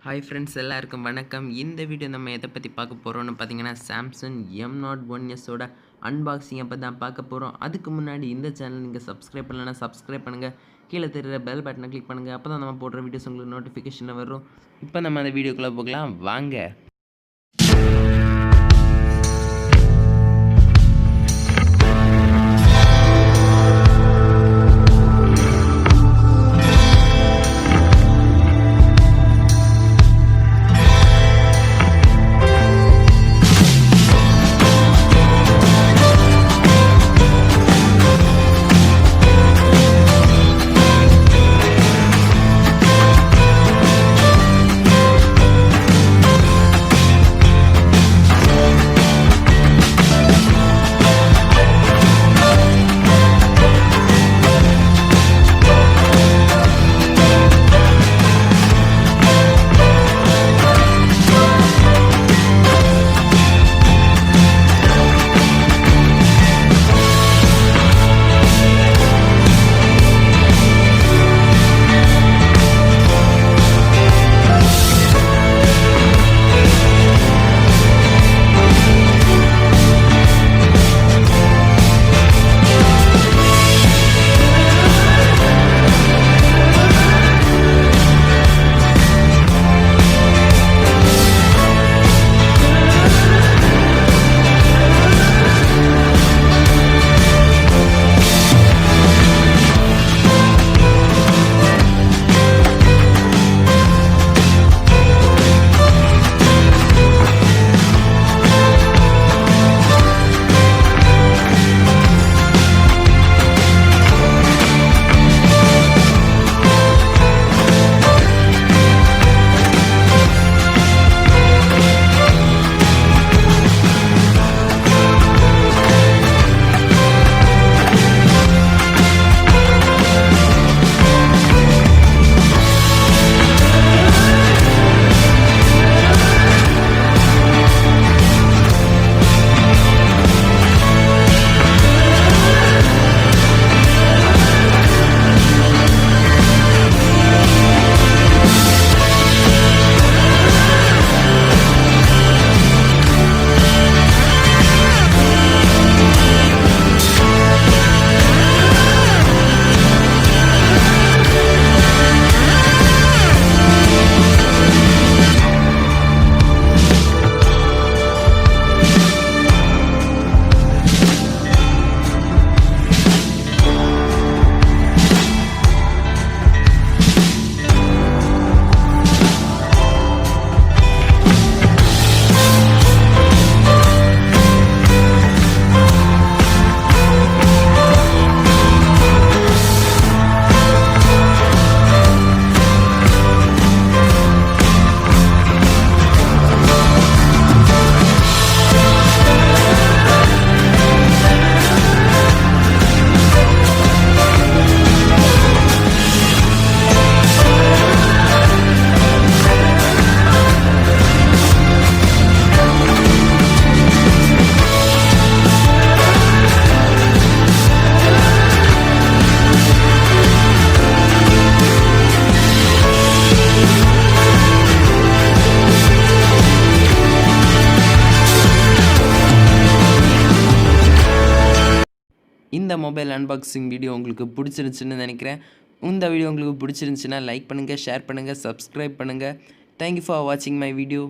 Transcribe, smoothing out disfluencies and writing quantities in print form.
Hi friends எல்லாருக்கும் வணக்கம். இந்த வீடியோ நம்ம எதை பற்றி பார்க்க போகிறோம்னு பார்த்தீங்கன்னா சாம்சங் M01s அன்பாக்சிங்கை பற்றி தான் பார்க்க போகிறோம். அதுக்கு முன்னாடி இந்த சேனல் நீங்கள் சப்ஸ்கிரைப் பண்ணலைன்னா சப்ஸ்கிரைப் பண்ணுங்கள். கீழே தெரிகிற பெல் பட்டனை கிளிக் பண்ணுங்கள். அப்போ தான் நம்ம போடுற வீடியோஸ் உங்களுக்கு நோட்டிஃபிகேஷனில் வரும். இப்போ நம்ம அந்த வீடியோக்குள்ளே போகலாம் வாங்க. இந்த மொபைல் அன்பாக்சிங் வீடியோ உங்களுக்கு பிடிச்சிருந்துச்சுன்னு நினைக்கிறேன். இந்த வீடியோ உங்களுக்கு பிடிச்சிருந்துச்சுன்னா லைக் பண்ணுங்கள், ஷேர் பண்ணுங்கள், சப்ஸ்கிரைப் பண்ணுங்கள். தேங்க்யூ ஃபார் வாட்சிங் மை வீடியோ.